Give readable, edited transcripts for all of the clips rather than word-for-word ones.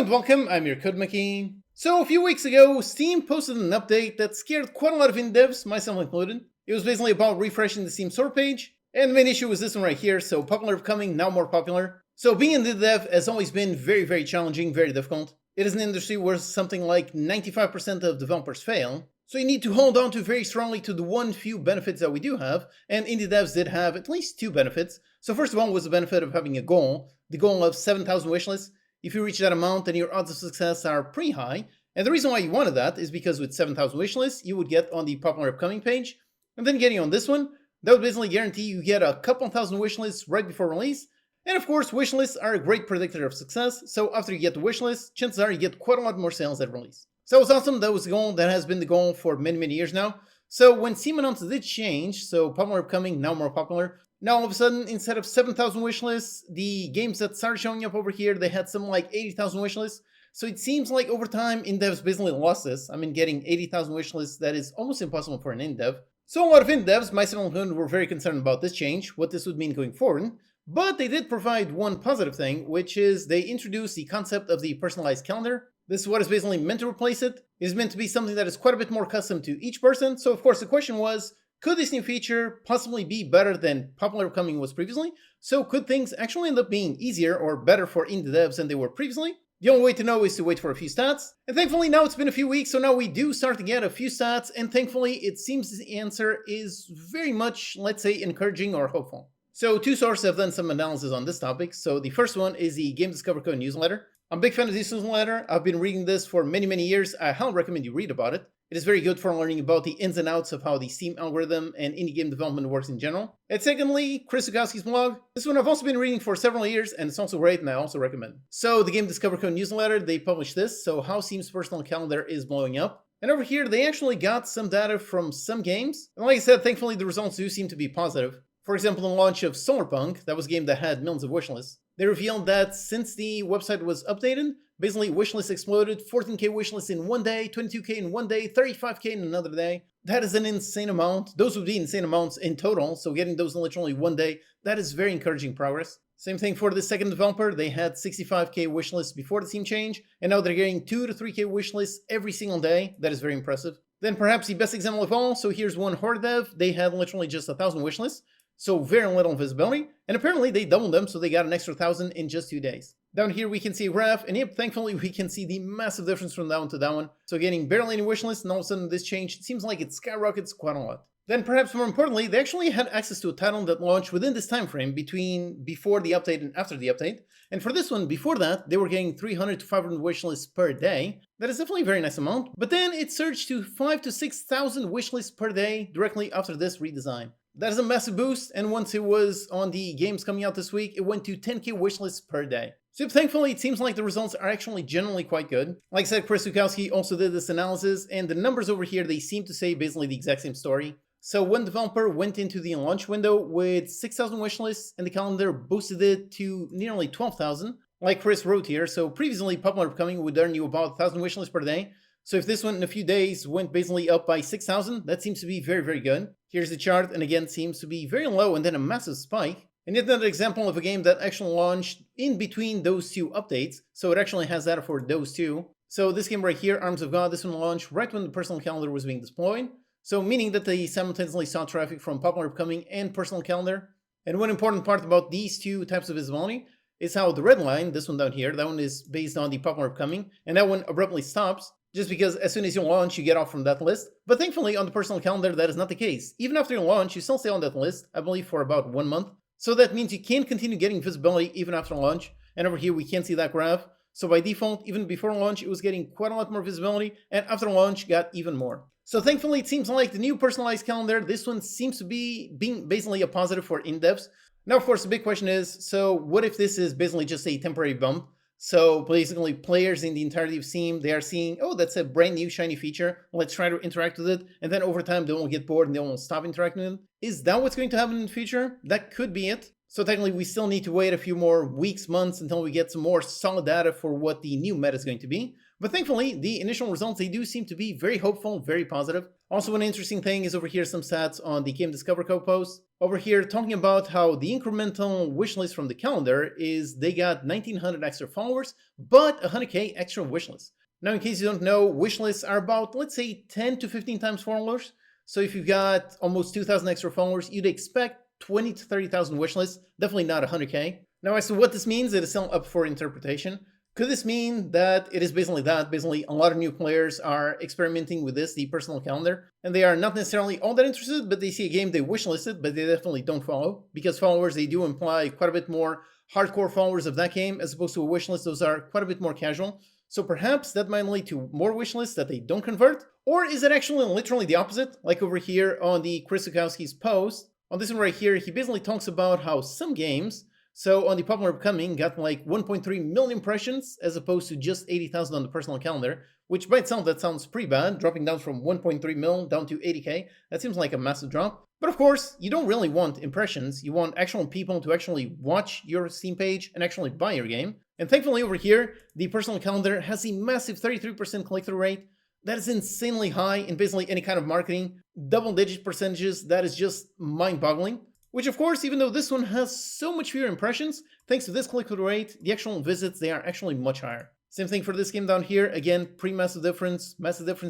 and welcome, I'm your Code Machine. So a few weeks ago, Steam posted an update that scared quite a lot of indie devs, myself included. It was basically about refreshing the Steam store page, and the main issue was this one right here, so popular becoming now more popular. So being indie dev has always been very challenging, very difficult. It is an industry where something like 95% of developers fail, so you need to hold on to very strongly to the one few benefits that we do have, and indie devs did have at least two benefits. So first of all was the benefit of having a goal, the goal of 7,000 wishlists. If you reach that amount, then your odds of success are pretty high. And the reason why you wanted that is because with 7,000 wishlists, you would get on the popular upcoming page. And then getting on this one, that would basically guarantee you get a couple thousand wishlists right before release. And of course, wishlists are a great predictor of success. So after you get the wishlist, chances are you get quite a lot more sales at release. So that was awesome. That was the goal. That has been the goal for many years now. So when Steam announced this change, so popular upcoming, now more popular, now all of a sudden, instead of 7,000 wishlists, the games that started showing up over here, they had something like 80,000 wishlists. So it seems like over time, indie devs basically lost this. I mean, getting 80,000 wishlists, that is almost impossible for an indie dev. So a lot of indie devs, myself included, were very concerned about this change, what this would mean going forward. But they did provide one positive thing, which is they introduced the concept of the personalized calendar. This is what is basically meant to replace it. It is meant to be something that is quite a bit more custom to each person. So of course the question was, could this new feature possibly be better than popular upcoming was previously? So could things actually end up being easier or better for indie devs than they were previously? The only way to know is to wait for a few stats. And thankfully now it's been a few weeks, so now we do start to get a few stats, and thankfully it seems the answer is very much, let's say, encouraging or hopeful. So two sources have done some analysis on this topic. So the first one is the Game Discover Code newsletter. I'm a big fan of this newsletter. I've been reading this for many years. I highly recommend you read about it. It is very good for learning about the ins and outs of how the Steam algorithm and indie game development works in general. And secondly, Chris Zukowski's blog. This one I've also been reading for several years, and it's also great, and I also recommend. So the Game Discover Code newsletter, they publish this, so how Steam's personal calendar is blowing up. And over here, they actually got some data from some games. And like I said, thankfully the results do seem to be positive. For example, the launch of Solarpunk, that was a game that had millions of wishlists. They revealed that since the website was updated, basically wishlists exploded, 14k wishlists in one day, 22k in one day, 35k in another day. That is an insane amount. Those would be insane amounts in total, so getting those in literally one day, that is very encouraging progress. Same thing for the second developer, they had 65k wishlists before the Steam change, and now they're getting 2 to 3k wishlists every single day. That is very impressive. Then perhaps the best example of all, so here's one horror dev, they had literally just 1,000 wishlists. So very little visibility, and apparently they doubled them, so they got an extra 1,000 in just 2 days. Down here we can see a graph, and yep, thankfully we can see the massive difference from that one to that one. So getting barely any wishlist, and all of a sudden this change, it seems like it skyrockets quite a lot. Then perhaps more importantly, they actually had access to a title that launched within this time frame between before the update and after the update. And for this one, before that, they were getting 300 to 500 wishlists per day. That is definitely a very nice amount, but then it surged to 5,000 to 6,000 wishlists per day directly after this redesign. That is a massive boost, and once it was on the games coming out this week, it went to 10k wishlists per day. So thankfully, it seems like the results are actually generally quite good. Like I said, Chris Zukowski also did this analysis, and the numbers over here, they seem to say basically the exact same story. So one developer went into the launch window with 6,000 wishlists, and the calendar boosted it to nearly 12,000. Like Chris wrote here, so previously popular upcoming would earn you about 1,000 wishlists per day. So if this one in a few days went basically up by 6,000, that seems to be very good. Here's the chart, and again, seems to be very low and then a massive spike. And yet another example of a game that actually launched in between those two updates, so it actually has data for those two. So this game right here, Arms of God, this one launched right when the personal calendar was being deployed. So meaning that they simultaneously saw traffic from popular upcoming and personal calendar. And one important part about these two types of visibility is how the red line, this one down here, that one is based on the popular upcoming, and that one abruptly stops. Just because as soon as you launch, you get off from that list. But thankfully, on the personal calendar, that is not the case. Even after you launch, you still stay on that list, I believe for about 1 month. So that means you can continue getting visibility even after launch. And over here, we can see that graph. So by default, even before launch, it was getting quite a lot more visibility. And after launch, got even more. So thankfully, it seems like the new personalized calendar, this one seems to be being basically a positive for indie devs. Now, of course, the big question is, so what if this is basically just a temporary bump? So basically players in the entirety of Steam, they are seeing, oh, that's a brand new shiny feature, let's try to interact with it, and then over time they will get bored and they will stop interacting with it. Is that what's going to happen in the future? That could be it. So technically we still need to wait a few more weeks, months until we get some more solid data for what the new meta is going to be. But thankfully, the initial results, they do seem to be very hopeful, very positive. Also, an interesting thing is over here some stats on the Game Discover Code post. Over here, talking about how the incremental wish list from the calendar is they got 1900 extra followers, but 100k extra wish lists. Now, in case you don't know, wish lists are about, let's say, 10 to 15 times followers. So if you've got almost 2,000 extra followers, you'd expect 20 to 30,000 wish lists, definitely not 100k. Now, as to what this means, it is still up for interpretation. Could this mean that it is basically that? Basically, a lot of new players are experimenting with this, the personal calendar, and they are not necessarily all that interested, but they see a game they wishlisted, but they definitely don't follow, because followers, they do imply quite a bit more hardcore followers of that game, as opposed to a wishlist. Those are quite a bit more casual. So perhaps that might lead to more wishlists that they don't convert, or is it actually literally the opposite? Like over here on the Chris Zukowski's post, on this one right here, he basically talks about how some games, so on the popular upcoming, got like 1.3 million impressions as opposed to just 80,000 on the personal calendar, which by itself that sounds pretty bad, dropping down from 1.3 mil down to 80k. That seems like a massive drop. But of course, you don't really want impressions. You want actual people to actually watch your Steam page and actually buy your game. And thankfully over here, the personal calendar has a massive 33% click-through rate. That is insanely high in basically any kind of marketing. Double-digit percentages, that is just mind-boggling. Which of course, even though this one has so much fewer impressions, thanks to this click-through rate, the actual visits, they are actually much higher. Same thing for this game down here. Again, pretty massive difference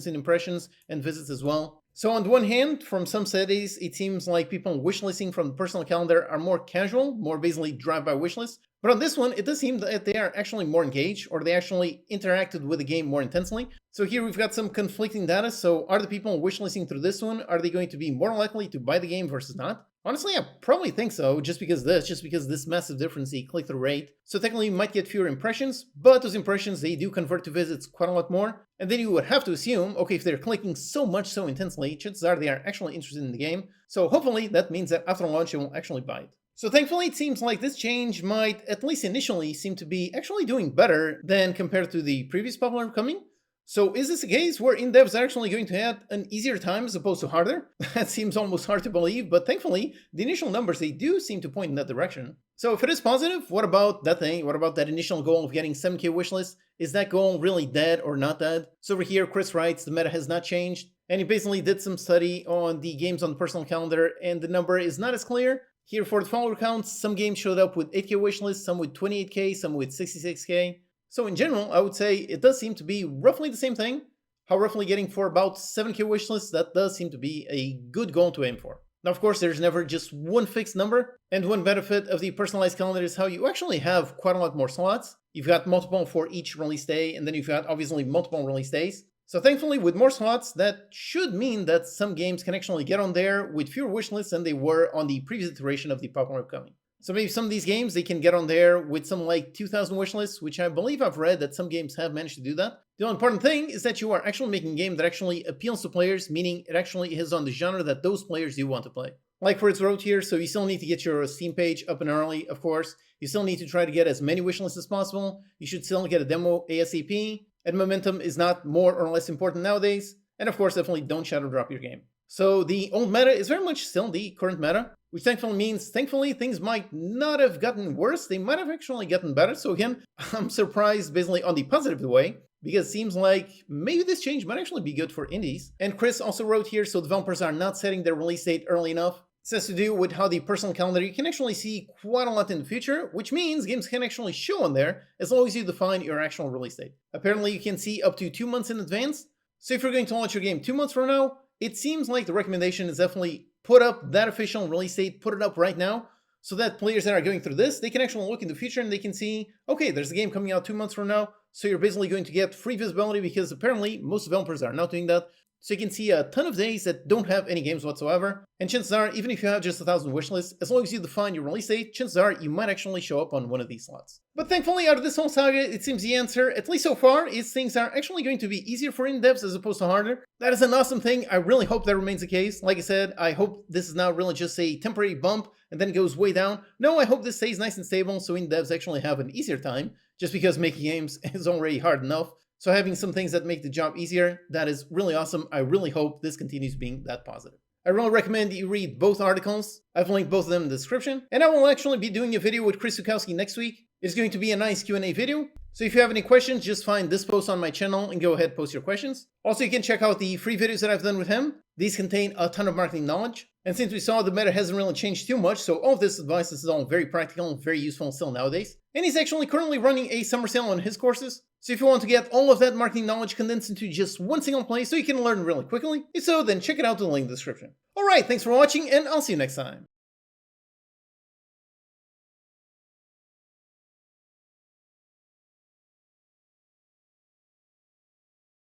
in impressions and visits as well. So on the one hand, from some studies, it seems like people wishlisting from the personal calendar are more casual, more basically drive-by wishlists. But on this one, it does seem that they are actually more engaged, or they actually interacted with the game more intensely. So here we've got some conflicting data. So are the people wishlisting through this one, are they going to be more likely to buy the game versus not? Honestly, I probably think so, just because this massive difference, the click-through rate. So technically you might get fewer impressions, but those impressions, they do convert to visits quite a lot more. And then you would have to assume, okay, if they're clicking so much so intensely, chances are they are actually interested in the game. So hopefully that means that after launch, you will actually buy it. So thankfully, it seems like this change might, at least initially, seem to be actually doing better than compared to the previous popular upcoming. So is this a case where in-devs are actually going to have an easier time as opposed to harder? That seems almost hard to believe, but thankfully, the initial numbers, they do seem to point in that direction. So if it is positive, what about that thing? What about that initial goal of getting 7k wishlist? Is that goal really dead or not dead? So over here, Chris writes, the meta has not changed. And he basically did some study on the games on the personal calendar, and the number is not as clear. Here for the follower counts, some games showed up with 8k wishlists, some with 28k, some with 66k. So in general, I would say it does seem to be roughly the same thing. How roughly getting for about 7k wishlists, that does seem to be a good goal to aim for. Now, of course, there's never just one fixed number, and one benefit of the personalized calendar is how you actually have quite a lot more slots. You've got multiple for each release day, and then you've got obviously multiple release days. So thankfully, with more slots, that should mean that some games can actually get on there with fewer wishlists than they were on the previous iteration of the popular upcoming. So maybe some of these games, they can get on there with some like 2,000 wishlists, which I believe I've read that some games have managed to do that. The only important thing is that you are actually making a game that actually appeals to players, meaning it actually is on the genre that those players do want to play. Like for its wrote here, so you still need to get your Steam page up and early, of course. You still need to try to get as many wishlists as possible. You should still get a demo ASAP. And momentum is not more or less important nowadays. And of course, definitely don't shadow drop your game. So the old meta is very much still the current meta, which thankfully means, things might not have gotten worse. They might have actually gotten better. So again, I'm surprised basically on the positive way, because it seems like maybe this change might actually be good for indies. And Chris also wrote here, so developers are not setting their release date early enough. This has to do with how the personal calendar, you can actually see quite a lot in the future, which means games can actually show on there as long as you define your actual release date. Apparently you can see up to 2 months in advance. So if you're going to launch your game 2 months from now, it seems like the recommendation is definitely put up that official release date, put it up right now, so that players that are going through this, they can actually look in the future and they can see, okay, there's a game coming out 2 months from now, so you're basically going to get free visibility because apparently most developers are not doing that. So you can see a ton of days that don't have any games whatsoever. And chances are, even if you have just 1,000 wishlists, as long as you define your release date, chances are you might actually show up on one of these slots. But thankfully, out of this whole saga, it seems the answer, at least so far, is things are actually going to be easier for in-devs as opposed to harder. That is an awesome thing. I really hope that remains the case. Like I said, I hope this is not really just a temporary bump and then it goes way down. No, I hope this stays nice and stable so in-devs actually have an easier time, just because making games is already hard enough. So having some things that make the job easier, that is really awesome. I really hope this continues being that positive. I really recommend that you read both articles. I've linked both of them in the description. And I will actually be doing a video with Chris Zukowski next week. It's going to be a nice Q&A video. So if you have any questions, just find this post on my channel and go ahead and post your questions. Also, you can check out the free videos that I've done with him. These contain a ton of marketing knowledge. And since we saw the meta hasn't really changed too much, so all of this advice is all very practical and very useful still nowadays. And he's actually currently running a summer sale on his courses. So if you want to get all of that marketing knowledge condensed into just one single place so you can learn really quickly, if so, then check it out in the link in the description. Alright, thanks for watching, and I'll see you next time.